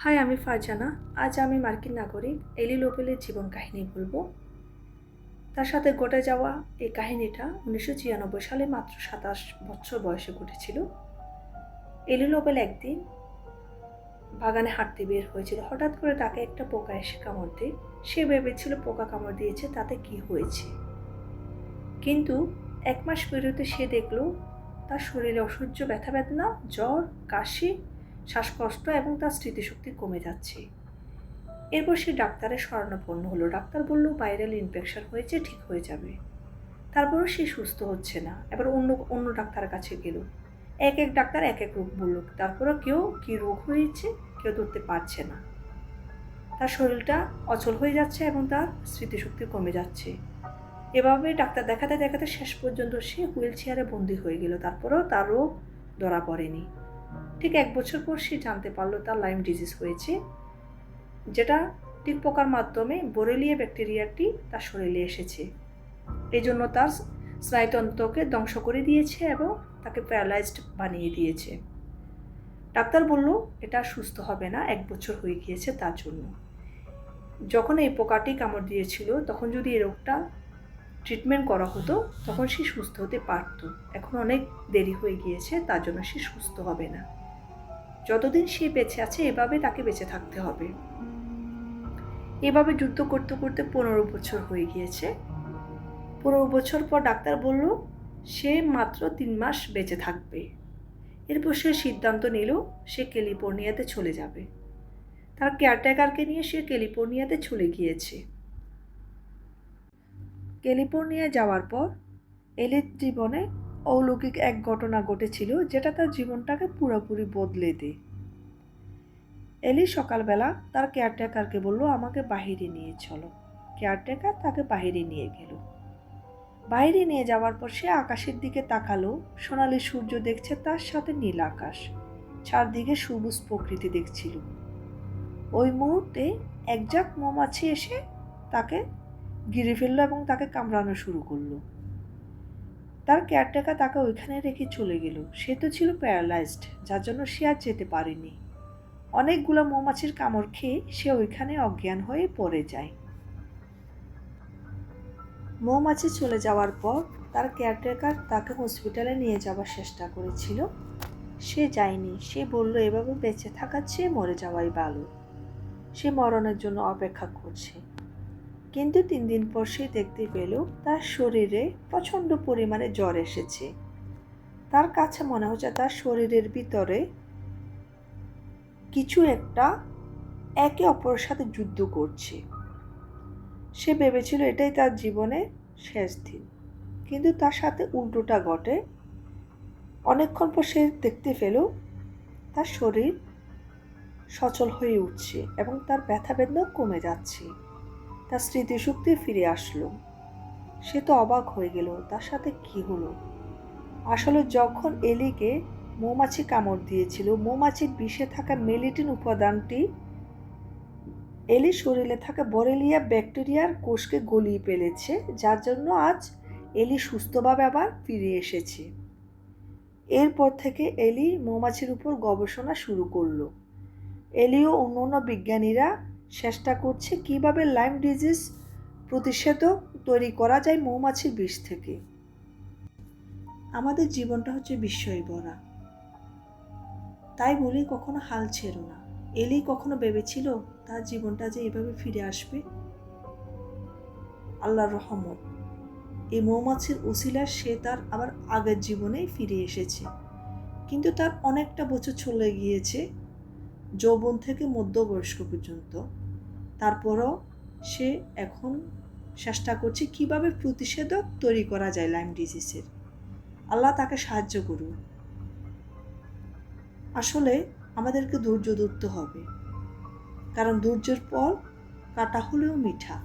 High, আমি ফারজানা। আজ আমি মার্কিন নাগরিক এলি লোপেলের জীবন কাহিনী বলবো। তার সাথে ঘটে যাওয়া এই কাহিনীটা 1996 সালে মাত্র 27 বছর বয়সে ঘটেছিল। এলি লোপেল একদিন বাগানে হাঁটতে বের হয়েছিল। হঠাৎ করে তাকে একটা পোকা এসে কামড় দেয়। সে ভেবেছিল পোকা কামড় দিয়েছে, তাতে কি হয়েছে। কিন্তু 1 মাস পেরোতে সে দেখল তার শরীরে অসহ্য ব্যথা বেদনা, জ্বর, কাশি, শ্বাসকষ্ট এবং তার স্মৃতিশক্তি কমে যাচ্ছে। এরপর সে ডাক্তারের শরণাপন্ন হলো। ডাক্তার বলল ভাইরাল ইনফেকশন হয়েছে, ঠিক হয়ে যাবে। তারপরও সে সুস্থ হচ্ছে না। এবার অন্য ডাক্তারের কাছে গেল। এক ডাক্তার এক রোগ বলল। তারপরও কেউ কি রোগ হয়েছে কেউ ধরতে পারছে না। তার শরীরটা অচল হয়ে যাচ্ছে এবং তার স্মৃতিশক্তি কমে যাচ্ছে। এভাবে ডাক্তার দেখাতে দেখাতে শেষ পর্যন্ত সে হুইল চেয়ারে বন্দী হয়ে গেল। তারপরেও তার রোগ ধরা পড়েনি। ঠিক 1 বছর পর সে জানতে পারলো তার লাইম ডিজিজ হয়েছে, যেটা টিক পোকার মাধ্যমে বোরেলিয়া ব্যাকটেরিয়াটি তার শরীরে এসেছে। এই জন্য তার স্নায়ুতন্ত্রকে ধ্বংস করে দিয়েছে এবং তাকে প্যারালাইজড বানিয়ে দিয়েছে। ডাক্তার বলল এটা সুস্থ হবে না, 1 বছর হয়ে গিয়েছে তার জন্য। যখন এই পোকাটি কামড় দিয়েছিল তখন যদি এই রোগটা ট্রিটমেন্ট করা হতো তখন সে সুস্থ হতে পারত। এখন অনেক দেরি হয়ে গিয়েছে, তার জন্য সে সুস্থ হবে না। যতদিন সে বেঁচে আছে এভাবে তাকে বেঁচে থাকতে হবে। এভাবে যুদ্ধ করতে করতে 15 বছর হয়ে গিয়েছে। 15 বছর পর ডাক্তার বলল সে মাত্র 3 মাস বেঁচে থাকবে। এরপর সে সিদ্ধান্ত নিল সে ক্যালিফোর্নিয়াতে চলে যাবে। তার কেয়ারটেকারকে নিয়ে সে ক্যালিফোর্নিয়াতে চলে গিয়েছে। ক্যালিফোর্নিয়া যাওয়ার পর এলির জীবনে অলৌকিক এক ঘটনা ঘটেছিল, যেটা তার জীবনটাকে পুরোপুরি বদলে দেয়। এলি সকালবেলা তার কেয়ারটেকারকে বলল আমাকে বাহিরে নিয়ে চলো। কেয়ারটেকার তাকে বাহিরে নিয়ে গেল। বাইরে নিয়ে যাওয়ার পর সে আকাশের দিকে তাকালো। সোনালি সূর্য দেখছে, তার সাথে নীল আকাশ, চারদিকে সবুজ প্রকৃতি দেখছিল। ওই মুহূর্তে এক ঝাঁক মৌমাছি এসে তাকে ঘিরে ফেললো এবং তাকে কামড়ানো শুরু করলো। তার কেয়ারটেকার তাকে ওইখানে রেখে চলে গেল। সে তো ছিল প্যারালাইজড, যার জন্য সে আর যেতে পারেনি। অনেকগুলো মৌমাছির কামড় খেয়ে সে ওইখানে অজ্ঞান হয়ে পড়ে যায়। মৌমাছি চলে যাওয়ার পর তার কেয়ারটেকার তাকে হসপিটালে নিয়ে যাওয়ার চেষ্টা করেছিল। সে যায়নি। সে বলল এভাবে বেঁচে থাকার চেয়ে মরে যাওয়াই ভালো। সে মরণের জন্য অপেক্ষা করছে। কিন্তু 3 দিন পর সে দেখতে পেল তার শরীরে প্রচণ্ড পরিমাণে জ্বর এসেছে। তার কাছে মনে হচ্ছে তার শরীরের ভিতরে কিছু একটা একে অপরের সাথে যুদ্ধ করছে। সে ভেবেছিল এটাই তার জীবনের শেষ দিন, কিন্তু তার সাথে উল্টোটা ঘটে। অনেকক্ষণ পর সে দেখতে পেল তার শরীর সচল হয়ে উঠছে এবং তার ব্যথা বেদনা কমে যাচ্ছে। তার স্মৃতিশক্তি ফিরে আসলো। সে তো অবাক হয়ে গেল তার সাথে কি হলো। আসলে যখন এলিকে মৌমাছি কামড় দিয়েছিল, মৌমাছির বিষে থাকা মেলিটিন উপাদানটি এলির শরীরে থাকা বোরেলিয়া ব্যাকটেরিয়ার কোষকে গলিয়ে ফেলেছে, যার জন্য আজ এলি সুস্থভাবে আবার ফিরে এসেছে। এরপর থেকে এলি মৌমাছির উপর গবেষণা শুরু করলো। এলি ও অন্যান্য বিজ্ঞানীরা চেষ্টা করছে কিভাবে লাইম ডিজিজ প্রতিষেধক তৈরি করা যায় মৌমাছির বিষ থেকে। আমাদের জীবনটা হচ্ছে বিস্ময়ে ভরা, তাই বলি কখনো হাল ছেড়ো না। এলি কখনো ভেবেছিল তার জীবনটা যে এভাবে ফিরে আসবে? আল্লাহর রহমত, এই মৌমাছির উসিলা সে তার আবার আগের জীবনেই ফিরে এসেছে। কিন্তু তার অনেকটা বছর চলে গিয়েছে, যৌবন থেকে মধ্যবয়স্ক পর্যন্ত। তারপরও সে এখন চেষ্টা করছে কিভাবে প্রতিষেধক তৈরি করা যায় লাইম ডিজিজের। আল্লাহ তাকে সাহায্য করুন। আসলে আমাদেরকে ধৈর্য ধরতে হবে, কারণ ধৈর্যের ফল কাঁটা হলেও মিঠা।